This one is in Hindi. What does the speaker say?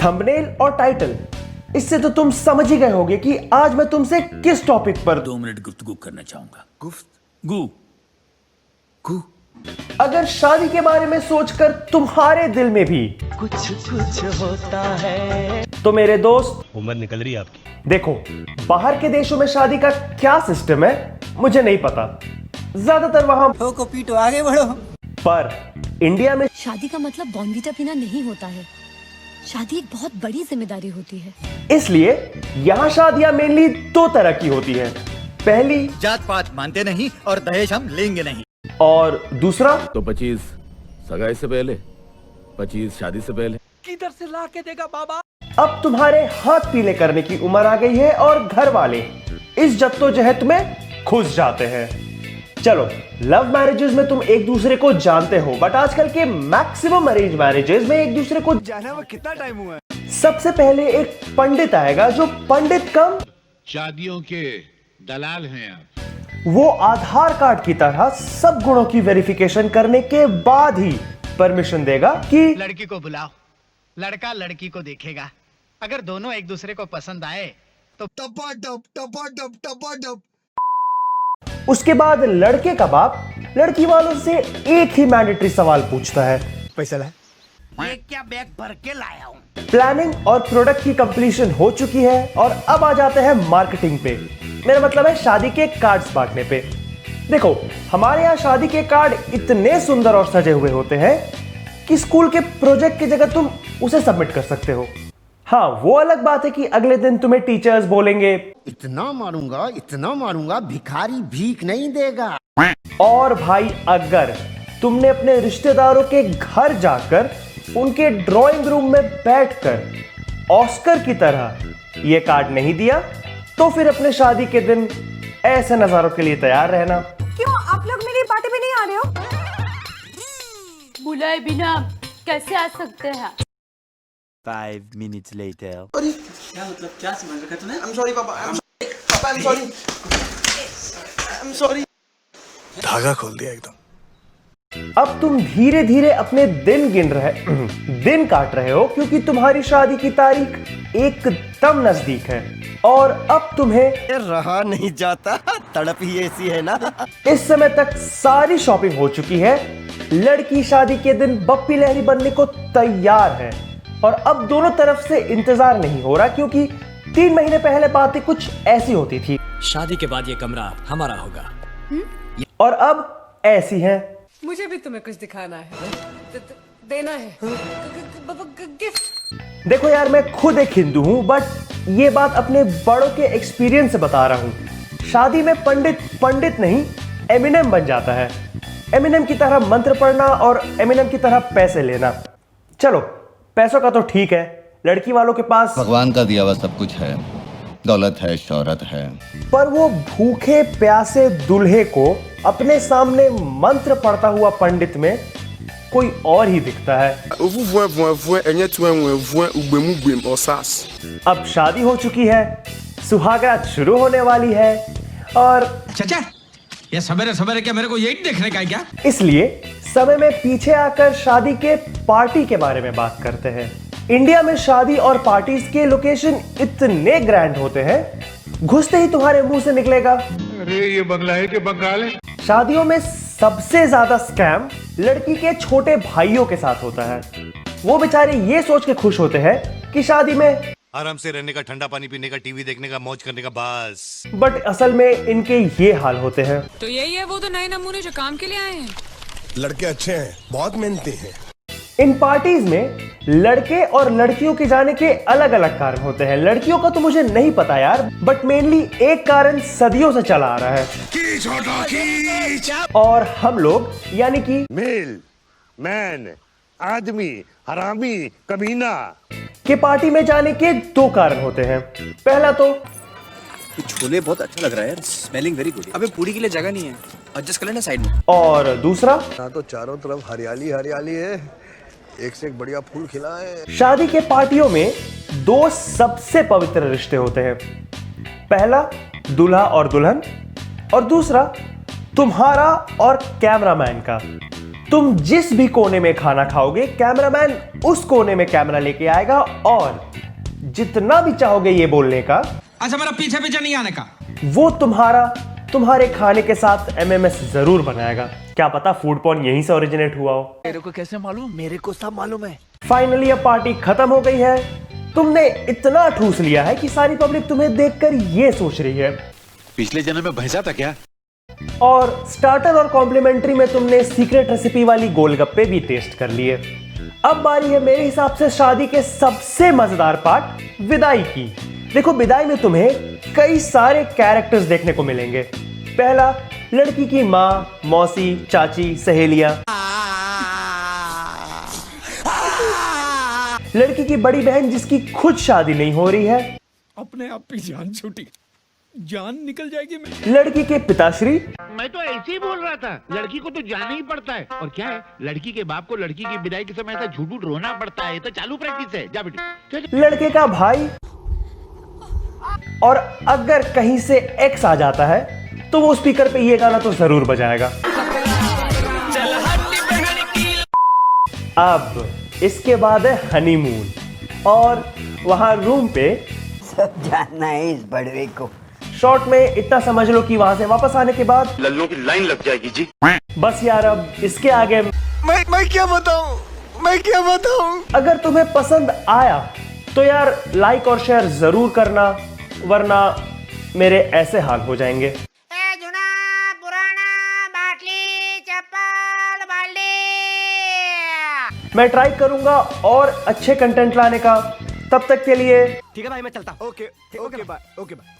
थंबनेल और टाइटल, इससे तो तुम समझ ही गए होगे कि आज मैं तुमसे किस टॉपिक पर 2 मिनट गुफ्तगू करना चाहूंगा। गुफ्तगू गु अगर शादी के बारे में सोचकर तुम्हारे दिल में भी कुछ कुछ होता है। तो मेरे दोस्त, उम्र निकल रही है आपकी। देखो, बाहर के देशों में शादी का क्या सिस्टम है मुझे नहीं पता, ज्यादातर वहां ठोको पीटो आगे बढ़ो। पर इंडिया में शादी का मतलब बॉर्नवीटा पीना नहीं होता है। शादी एक बहुत बड़ी जिम्मेदारी होती है। इसलिए यहाँ शादियां मेनली दो तरह की होती है। पहली, जात पात मानते नहीं और दहेज हम लेंगे नहीं। और दूसरा, तो 25 सगाई से पहले, 25 शादी से पहले। किधर से ला के देगा बाबा? अब तुम्हारे हाथ पीले करने की उम्र आ गई है और घर वाले इस जद्दोजहद में घुस जाते हैं। चलो, लव मैरिजेस में तुम एक दूसरे को जानते हो, बट आजकल के मैक्सिमम अरेंज मैरिजेस में एक दूसरे को जाने में कितना टाइम हुआ है? सबसे पहले एक पंडित आएगा, जो पंडित कम शादियों के दलाल हैं आप। वो आधार कार्ड की तरह सब गुणों की वेरिफिकेशन करने के बाद ही परमिशन देगा कि लड़की को बुलाओ, लड़का लड़की को देखेगा, अगर दोनों एक दूसरे को पसंद आए तो टपाटप टपाटप टपाटप। उसके बाद लड़के का बाप लड़की वालों से एक ही मैंडेटरी सवाल पूछता है, पैसा लाए? ये क्या बैग भर के लाया हूं। प्लानिंग और प्रोडक्ट की कंप्लीशन हो चुकी है और अब आ जाते हैं मार्केटिंग पे। मेरा मतलब है शादी के कार्ड्स बांटने पे। देखो, हमारे यहाँ शादी के कार्ड इतने सुंदर और सजे हुए होते हैं कि स्कूल के प्रोजेक्ट की जगह तुम उसे सबमिट कर सकते हो। हाँ, वो अलग बात है कि अगले दिन तुम्हें टीचर्स बोलेंगे, इतना मारूंगा भिखारी भीख नहीं देगा। और भाई, अगर तुमने अपने रिश्तेदारों के घर जाकर उनके ड्राइंग रूम में बैठकर ऑस्कर की तरह ये कार्ड नहीं दिया, तो फिर अपने शादी के दिन ऐसे नजारों के लिए तैयार रहना। क्यों आप लोग मेरी पार्टी में नहीं आ रहे हो? बुलाए बिना कैसे आ सकते हैं? 5 minutes later. क्या मतलब, क्या समझ रखा तूने? I'm sorry पापा, I'm sorry. I'm sorry. धागा खोल दिया एकदम। अब तुम धीरे धीरे अपने दिन काट रहे हो, क्योंकि तुम्हारी शादी की तारीख एकदम नजदीक है और अब तुम्हें रहा नहीं जाता, तड़प ही ऐसी है ना। इस समय तक सारी शॉपिंग हो चुकी है। लड़की शादी के दिन बप्पी लहरी बनने को तैयार है और अब दोनों तरफ से इंतजार नहीं हो रहा, क्योंकि 3 महीने पहले बातें कुछ ऐसी होती थी। शादी के बाद ये कमरा हमारा होगा। और अब ऐसी हैं। मुझे भी तुम्हें कुछ दिखाना है, देना है गिफ्ट। देखो यार, मैं खुद एक हिंदू हूं, बट ये बात अपने बड़ों के एक्सपीरियंस से बता रहा हूं। शादी में पंडित नहीं एमिनेम बन जाता है। एमिनेम की तरह मंत्र पढ़ना और एमिनेम की तरह पैसे लेना। चलो, पैसों का तो ठीक है, लड़की वालों के पास भगवान का दिया हुआ सब कुछ है, दौलत है, शोहरत है, पर वो भूखे प्यासे दूल्हे को अपने सामने मंत्र पढ़ता हुआ पंडित में कोई और ही दिखता है। अब शादी हो चुकी है, सुहागरात शुरू होने वाली है और चाचा, ये सवेरे सवेरे क्या मेरे को यही देखने का है क्या? इसलिए समय में पीछे आकर शादी के पार्टी के बारे में बात करते हैं। इंडिया में शादी और पार्टीज के लोकेशन इतने ग्रैंड होते हैं, घुसते ही तुम्हारे मुंह से निकलेगा, अरे ये बंगला है कि बंगाल है? शादियों में सबसे ज्यादा स्कैम लड़की के छोटे भाइयों के साथ होता है। वो बेचारे ये सोच के खुश होते हैं कि शादी में आराम से रहने का, ठंडा पानी पीने का, टीवी देखने का, मौज करने का, बस। बट असल में इनके ये हाल होते हैं। तो यही है वो तो नए नमूने जो काम के लिए आए हैं। लड़के अच्छे हैं, बहुत मेहनती हैं। इन पार्टीज में लड़के और लड़कियों के जाने के अलग अलग कारण होते हैं। लड़कियों का तो मुझे नहीं पता यार, बट मेनली एक कारण सदियों से चला आ रहा है, और हम लोग यानी कि मेल, मैन, आदमी, हरामी, कमीना के पार्टी में जाने के 2 कारण होते हैं। पहला तो छोले बहुत अच्छा लग रहा है यार, स्मेलिंग वेरी गुड। अबे पूरी के लिए जगह नहीं है, एडजस्ट कर लेना साइड में। और दूसरा, तो चारों तरफ हरियाली हरियाली है, एक से एक बढ़िया फूल खिला है। शादी के पार्टियों में 2 सबसे पवित्र रिश्ते होते हैं। पहला दूल्हा और दुल्हन, और दूसरा तुम्हारा और कैमरामैन का। तुम जिस भी कोने में खाना खाओगे कैमरामैन उस कोने में कैमरा लेके आएगा और जितना भी चाहोगे ये बोलने का, अच्छा मेरा पीछे पीछे नहीं आने का। वो तुम्हारे खाने के साथ एमएमएस जरूर बनाएगा। क्या पता फूड पॉर्न यहीं से ओरिजिनेट हुआ हो। मेरे को कैसे मालूम? मेरे को सब मालूम है। फाइनली अब पार्टी खत्म हो गई है। तुमने इतना ठूस लिया है कि सारी पब्लिक तुम्हें देखकर ये सोच रही है पिछले जन्म में भैंसा था क्या? और स्टार्टर और कॉम्प्लीमेंट्री में तुमने सीक्रेट रेसिपी वाली गोलगप्पे भी टेस्ट कर लिए। अब बारी है मेरे हिसाब से शादी के सबसे मजेदार पार्ट, विदाई की। देखो विदाई में तुम्हें कई सारे कैरेक्टर्स देखने को मिलेंगे। पहला, लड़की की माँ, मौसी, चाची, सहेलियां। लड़की की बड़ी बहन जिसकी खुद शादी नहीं हो रही है, अपने आप ही जान छूटी, जान निकल जाएगी मेरी। लड़की के पिताश्री, मैं तो ऐसे ही बोल रहा था, लड़की को तो जाना ही पड़ता है। और क्या है, लड़की के बाप को लड़की की विदाई के समय ऐसा झूठ रोना पड़ता है। ये तो चालू प्रैक्टिस है। जा बेटी। लड़के का भाई, और अगर कहीं से एक्स आ जाता है तो वो स्पीकर पे ये गाना तो जरूर बजाएगा। अब इसके बाद है हनीमून और वहां रूम पे सब जानना है इस बड़वे को। शॉर्ट में इतना समझ लो कि वहां से वापस आने के बाद लल्लों की लाइन लग जाएगी जी। बस यार अब इसके आगे मैं क्या बताऊं? अगर तुम्हें पसंद आया तो यार लाइक और शेयर जरूर करना, वरना मेरे ऐसे हाल हो जाएंगे। मैं ट्राई करूंगा और अच्छे कंटेंट लाने का। तब तक के लिए ठीक है भाई, मैं चलता हूँ। Okay bye.